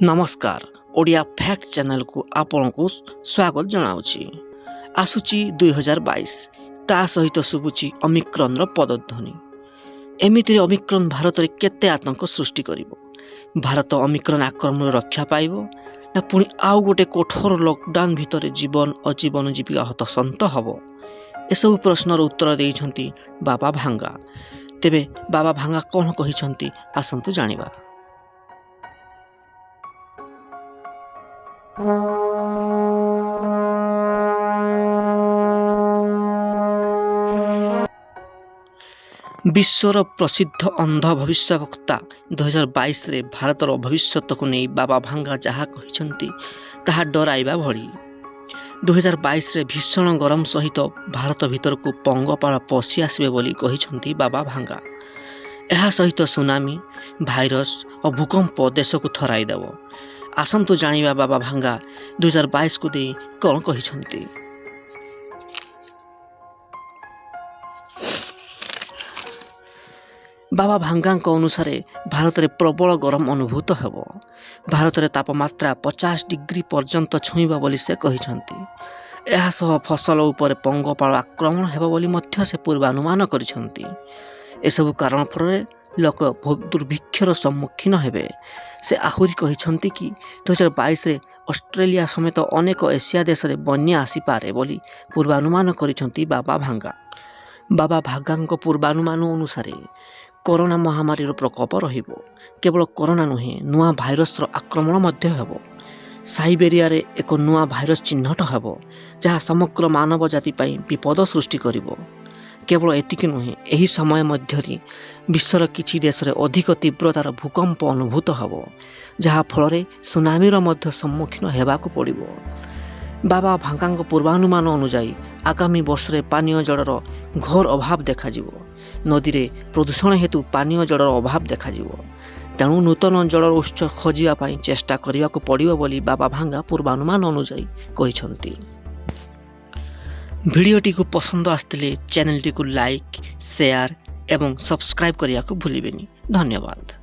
नमस्कार Odia fact channel को आपण को स्वागत जनाऊँगी। आसुची 2022 ता सहित शुभुची ओमिक्रॉन रो पदध्वनि। एमितिरे ओमिक्रॉन भारत रे केते आतंक सृष्टि करिवो। भारत ओमिक्रॉन आक्रमण रक्षा पाइबो ना पुणी आउ गोटे कठोर लॉकडाउन भितर जीवन अजीवन जीविका हतसंत हबो। एसबु प्रश्नर उत्तर देइछंती बाबा भांगा। तेबे बाबा भांगा कोन कहिछंती आसंतु जानिबा। विश्वर प्रसिद्ध अंध भविष्यवक्ता 2022 रे भारतर भविष्यत को नहीं बाबा भांगा जहाँ कहिछंती ताहा डराइबा भली। 2022 रे भीषण गरम सहित भारत भीतर को पंगपाଳ पशि आसबे बोली कहिछंती बाबा भांगा। एहा सहित सुनामी भाइरस और भूकंप देश को थराई देव। आसंतु जानिबा बाबा भांगा 2022 को दे कौन कहिछंती। बाबा भांगा अनुसार भारत में प्रबल गरम अनुभूत हेब। भारत में तापमात्रा 50 डिग्री पर्यंत छुईबा बोली से कहिछंती। एहा सह फसल उपर पंगपाଳ आक्रमण हेब बोली मध्य से पूर्वानुमान करिछंती। एसबु कारण फल लोक दुर्भिक्षर सम्मुखीन हेबे। से आहुरी कहिछंती कि 2022 रे ऑस्ट्रेलिया समेत अनेक एशिया देश में बन्या आसीपारे बोली पूर्वानुमान करिछंती बाबा भांगा। बाबा भांगा पूर्वानुमान अनुसार कोरोना महामारी प्रकोप रहिबो। केवल कोरोना नुहे नुआ भाइरस आक्रमण मध्य हेबो। साइबेरिया रे एक नुआ भाइरस चिन्हट हेबो जहाँ समग्र मानव जाति पई विपद सृष्टि करिवो। केवल एतिकी नुहे एही समय मध्यरी विश्वर किछि देश रे अधिक तीव्रतार भूकंप अनुभूत हेबो जहाँ फल सुनामीर मध्य सम्मुखीन हेबाकु पड़िबो। बाबा भांगा पूर्वानुमान अनुजाई आगामी वर्ष में पानीय जलर घोर अभाव देखाजिवो। नदी रे प्रदूषण हेतु पानीय जलर अभाव देखाजिवो। तेणु नूतन जलर उत्स खोजिबा चेष्टा करने को पड़िबो बोली बाबा भांगा पूर्वानुमान अनुजाई कहिछंती। भिडियोटी को पसंद आस्तिले चैनल को लाइक शेयर एवं सब्सक्राइब करिया को भूलिबेनी। धन्यवाद।